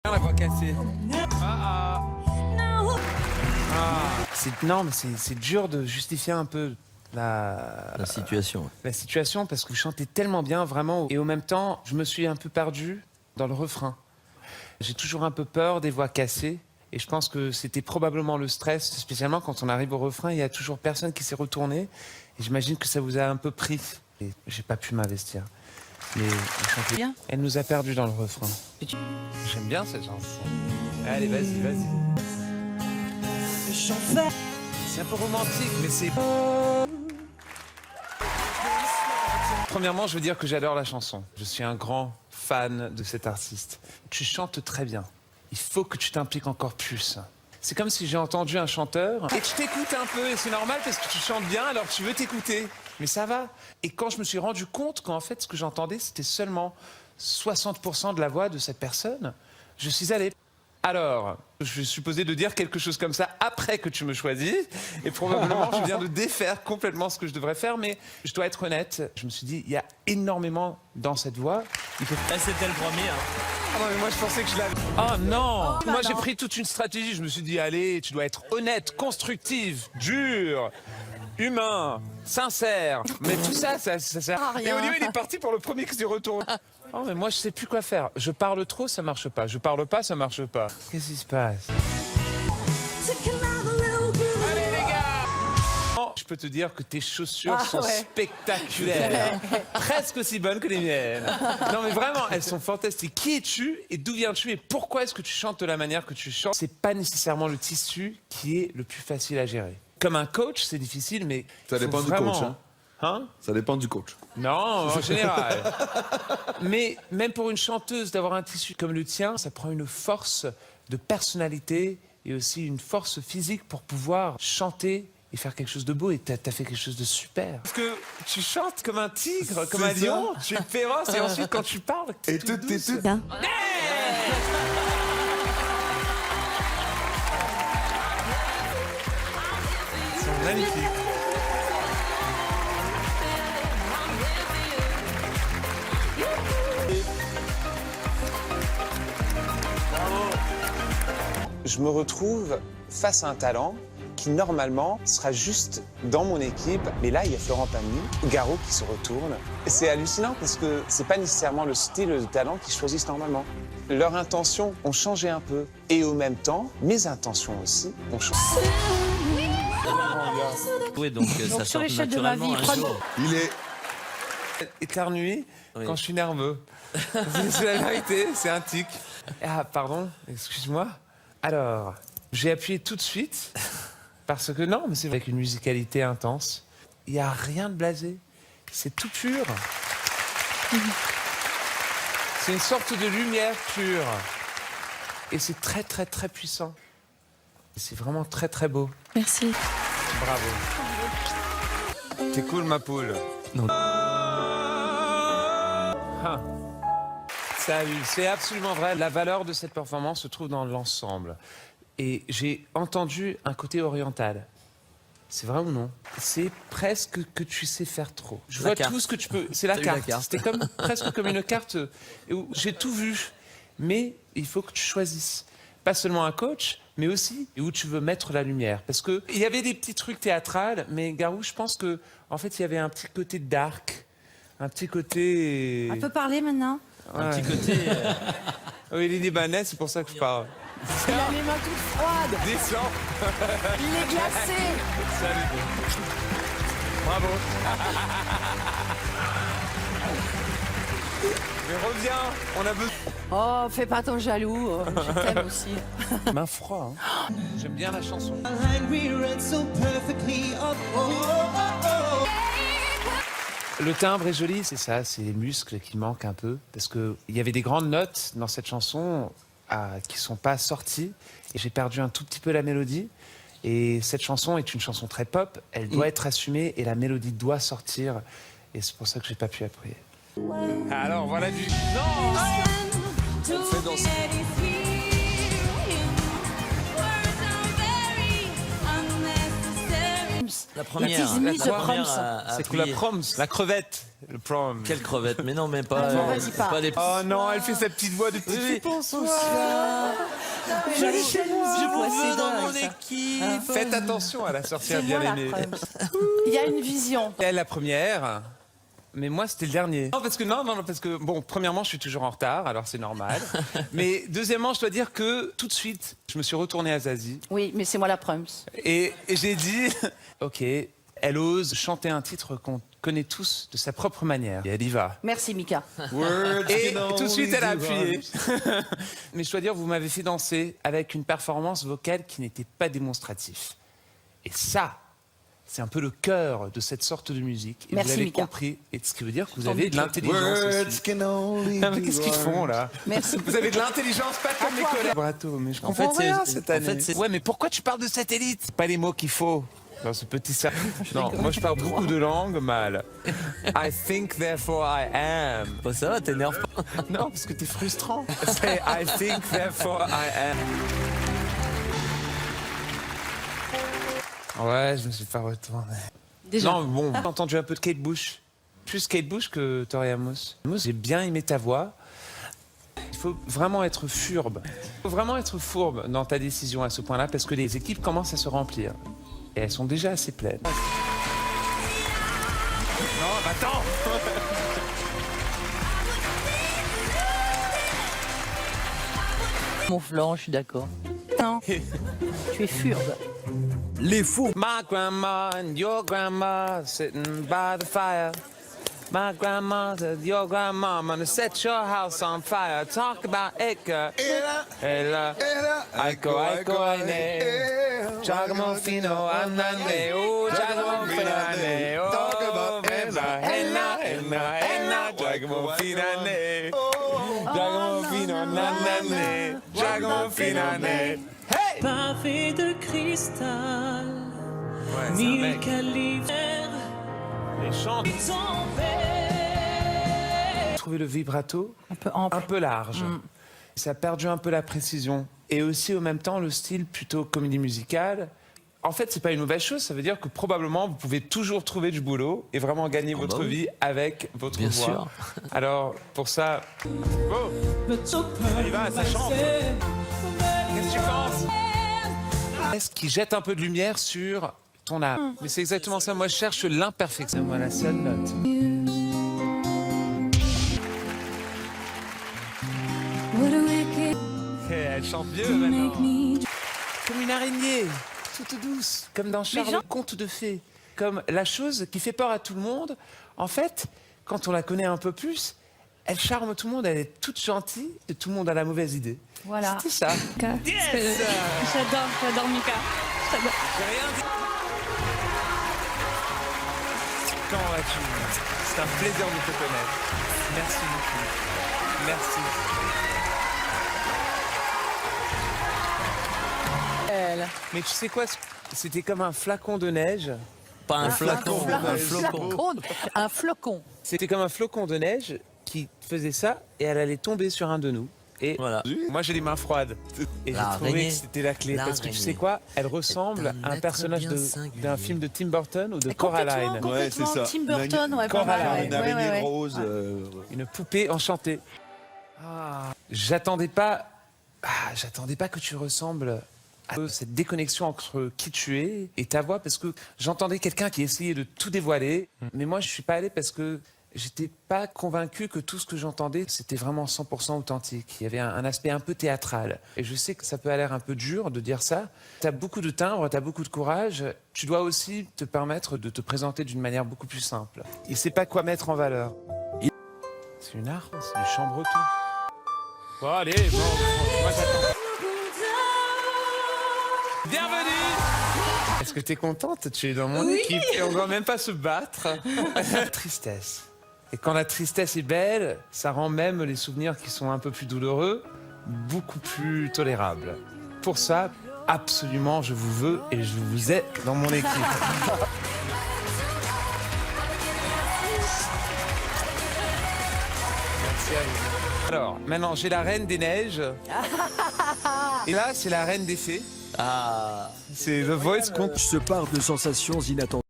La voix cassée. Non, mais c'est dur de justifier un peu La situation. la situation parce que vous chantez tellement bien, vraiment. Et en même temps, je me suis un peu perdu dans le refrain. J'ai toujours un peu peur des voix cassées. Et je pense que c'était probablement le stress, spécialement quand on arrive au refrain, il y a toujours personne qui s'est retourné. Et j'imagine que ça vous a un peu pris. Et j'ai pas pu m'investir. Mais vous chantez Bien. Elle nous a perdus dans le refrain. J'aime bien cette chanson. Allez, vas-y. C'est un peu romantique, mais c'est... Premièrement, je veux dire que j'adore la chanson. Je suis un grand fan de cet artiste. Tu chantes très bien. Il faut que tu t'impliques encore plus. C'est comme si j'ai entendu un chanteur et que je t'écoute un peu. Et c'est normal parce que tu chantes bien, alors tu veux t'écouter. Mais ça va. Et quand je me suis rendu compte qu'en fait, ce que j'entendais, c'était seulement 60% de la voix de cette personne, je suis allé... Alors, je suis supposé de dire quelque chose comme ça après que tu me choisis. Et probablement, je viens de défaire complètement ce que je devrais faire. Mais je dois être honnête, je me suis dit, il y a énormément dans cette voix. C'était le premier. Ah non, mais moi je pensais que je l'avais... Oh non Moi j'ai pris toute une stratégie, je me suis dit, allez, tu dois être honnête, constructive, dur, humain, sincère. Mais tout ça sert à rien. Et Olivier il est parti pour le premier qui s'y retourne. Oh mais moi je sais plus quoi faire. Je parle trop, ça marche pas. Je parle pas, ça marche pas. Qu'est-ce qui se passe? Allez les gars! Oh, je peux te dire que tes chaussures sont spectaculaires. Presque aussi bonnes que les miennes. Non mais vraiment, elles sont fantastiques. Qui es-tu et d'où viens-tu et pourquoi est-ce que tu chantes de la manière que tu chantes? C'est pas nécessairement le tissu qui est le plus facile à gérer. Comme un coach, c'est difficile, mais Ça faut dépend du vraiment... coach, hein. Hein? Ça dépend du coach. Non, en général. Mais même pour une chanteuse, d'avoir un tissu comme le tien, ça prend une force de personnalité et aussi une force physique pour pouvoir chanter et faire quelque chose de beau. Et t'as fait quelque chose de super. Parce que tu chantes comme un tigre, comme un lion, tu es féroce et ensuite quand tu parles, t'es toute douce. Ils sont magnifiques. Je me retrouve face à un talent qui, normalement, sera juste dans mon équipe. Mais là, il y a Florent Pagny, Garou qui se retourne. C'est hallucinant parce que c'est pas nécessairement le style de talent qu'ils choisissent normalement. Leurs intentions ont changé un peu. Et au même temps, mes intentions aussi ont changé. Oui, donc ça sur sort l'échelle de ma naturellement vie, un prenez- jour. Il est... Éternuer quand je suis nerveux. C'est la vérité, c'est un tic. Ah, pardon, excuse-moi. Alors, j'ai appuyé tout de suite parce que non, mais c'est avec une musicalité intense. Il n'y a rien de blasé. C'est tout pur. C'est une sorte de lumière pure. Et c'est très, très, très puissant. C'est vraiment très, très beau. Merci. Bravo. T'es cool, ma poule. Non. Ah. Salut, c'est absolument vrai. La valeur de cette performance se trouve dans l'ensemble. Et j'ai entendu un côté oriental. C'est vrai ou non? C'est presque que tu sais faire trop. Je La vois carte. tout ce que tu peux. C'est la T'as eu la carte. carte. C'était comme, presque comme une carte où j'ai tout vu. Mais il faut que tu choisisses. Pas seulement un coach, mais aussi où tu veux mettre la lumière. Parce qu'il y avait des petits trucs théâtrales, mais Garou, je pense que en fait, il y avait un petit côté dark. Un petit côté... On peut parler maintenant? Un petit côté. Oui, il est libanais, c'est pour ça que je parle. Il a les mains toutes froides. Descends. Il est glacé. Salut. Bravo. Mais reviens, on a besoin. Oh, fais pas ton jaloux. Oh, je t'aime aussi. Main froid, hein. J'aime bien la chanson. Le timbre est joli, c'est ça, c'est les muscles qui manquent un peu. Parce qu'il y avait des grandes notes dans cette chanson qui ne sont pas sorties. Et j'ai perdu un tout petit peu la mélodie. Et cette chanson est une chanson très pop. Elle doit être assumée et la mélodie doit sortir. Et c'est pour ça que j'ai pas pu appuyer. Alors voilà du... Non! On fait danser. La première. It is me, the première proms. à C'est quoi la appuyer. proms? La crevette. Le prom. Quelle crevette? Mais non, mais pas. Ah, bon, vas-y, pas. les. Oh non, elle fait sa petite voix de petite Oui, fille. Je vous veux dans mon ça. équipe. Faites attention à la sorcière C'est moi bien la aimée. preuve. Il y a une vision. Elle la première, mais moi c'était le dernier. Non parce que bon, premièrement je suis toujours en retard, alors c'est normal. Mais deuxièmement, je dois dire que tout de suite, je me suis retourné à Zazie Oui, mais c'est moi la preuve. et j'ai dit, ok, elle ose chanter un titre qu'on connaît tous de sa propre manière. Et elle y va. Merci Mika. Et tout de suite, elle a appuyé. Mais je dois dire, vous m'avez fait danser avec une performance vocale qui n'était pas démonstrative. Et ça, c'est un peu le cœur de cette sorte de musique. Et Merci, vous l'avez Mika. compris. Et ce qui veut dire que vous Tant avez mieux. de l'intelligence aussi. Ah, mais qu'est-ce qu'ils font là? Merci. Vous avez de l'intelligence, pas comme mes collègues. Brato, mais je comprends fait, rien c'est- cette en année. fait, c'est- Ouais, mais pourquoi tu parles de satellite? C'est pas les mots qu'il faut. Dans ce petit sac. Non, moi je parle beaucoup de langues mal. I think therefore I am. Bon, ça va, t'énerve pas. Non, parce que t'es frustrant. C'est I think therefore I am. Ouais, je me suis pas retourné. Déjà. Non, bon, j'ai entendu un peu de Kate Bush. Plus Kate Bush que Tori Amos. Amos, j'ai bien aimé ta voix. Il faut vraiment être fourbe. Il faut vraiment être fourbe dans ta décision à ce point-là parce que les équipes commencent à se remplir. Et elles sont déjà assez pleines. Non, mais attends! Mon flanc, je suis d'accord. Non. Tu es furbe. Les fous. My grandma and your grandma sitting by the fire. My grandma said your grandma, I'm gonna set your house on fire. Talk about Eka. Ella. Aiko, Aiko, Aine. Jagamofino, Anane. Oh, Jagamofino, Anane. Oh, Henna, Henna, Henna, Henna. Jagamofino, Anane. Jagamofino, Nanane. Jagamofino, Anane. Hey! Pavé de cristal, Ouais, c'est un mille mec. califères Les chants. tombés. Trouver le vibrato Un peu ample. un peu large. Ça a perdu un peu la précision. Et aussi, au même temps, le style plutôt comédie musicale. En fait, c'est pas une mauvaise chose. Ça veut dire que probablement, vous pouvez toujours trouver du boulot et vraiment gagner votre oui. vie avec votre Bien voix. sûr. Alors, pour ça... Go. Il va, ça chante. Qu'est-ce que tu penses? Est-ce qui jette un peu de lumière sur ton âme? Mais c'est exactement ça. Moi, je cherche l'imperfection. Moi, la seule note. Elle chante mieux maintenant. Comme une araignée, toute douce, comme dans Charles Jean- le conte de fées. Comme la chose qui fait peur à tout le monde. En fait, quand on la connaît un peu plus, elle charme tout le monde, elle est toute gentille et tout le monde a la mauvaise idée. Voilà. C'était ça. Yes. J'adore Mika. J'ai rien dit. Comment vas-tu? C'est un plaisir de te connaître. Merci beaucoup. Merci. Mais tu sais quoi? C'était comme un flacon de neige. Pas un flacon, un flocon. flocon. Un flocon. C'était comme un flocon de neige qui faisait ça et elle allait tomber sur un de nous. Et Voilà. moi j'ai les mains froides. Et j'ai trouvé L'araignée. que c'était la clé. Parce que tu sais L'araignée. quoi? Elle ressemble un à un être personnage bien singulier. d'un film de Tim Burton ou de Complètement, Coraline. complètement. Ouais, c'est ça. Tim Burton, ouais, pas mal. Coraline. Une Ouais, araignée ouais, ouais. rose. Une poupée enchantée. J'attendais pas que tu ressembles à cette déconnexion entre qui tu es et ta voix, parce que j'entendais quelqu'un qui essayait de tout dévoiler, mais moi je suis pas allé parce que j'étais pas convaincu que tout ce que j'entendais c'était vraiment 100% authentique. Il y avait un aspect un peu théâtral. Et je sais que ça peut aller un peu dur de dire ça. Tu as beaucoup de timbre, tu as beaucoup de courage. Tu dois aussi te permettre de te présenter d'une manière beaucoup plus simple. Il sait pas quoi mettre en valeur. C'est une art, c'est du chant breton. Bon, allez, bon, moi j'attends. Bienvenue! Est-ce que t'es contente? Tu es dans mon équipe et on ne doit même pas se battre. Tristesse. Et quand la tristesse est belle, ça rend même les souvenirs qui sont un peu plus douloureux beaucoup plus tolérables. Pour ça, absolument, je vous veux et je vous ai dans mon équipe. Merci à vous. Alors, maintenant, j'ai la reine des neiges. Et là, c'est la reine des fées. Ah. C'est The Voice contre... Se part de sensations inattendues.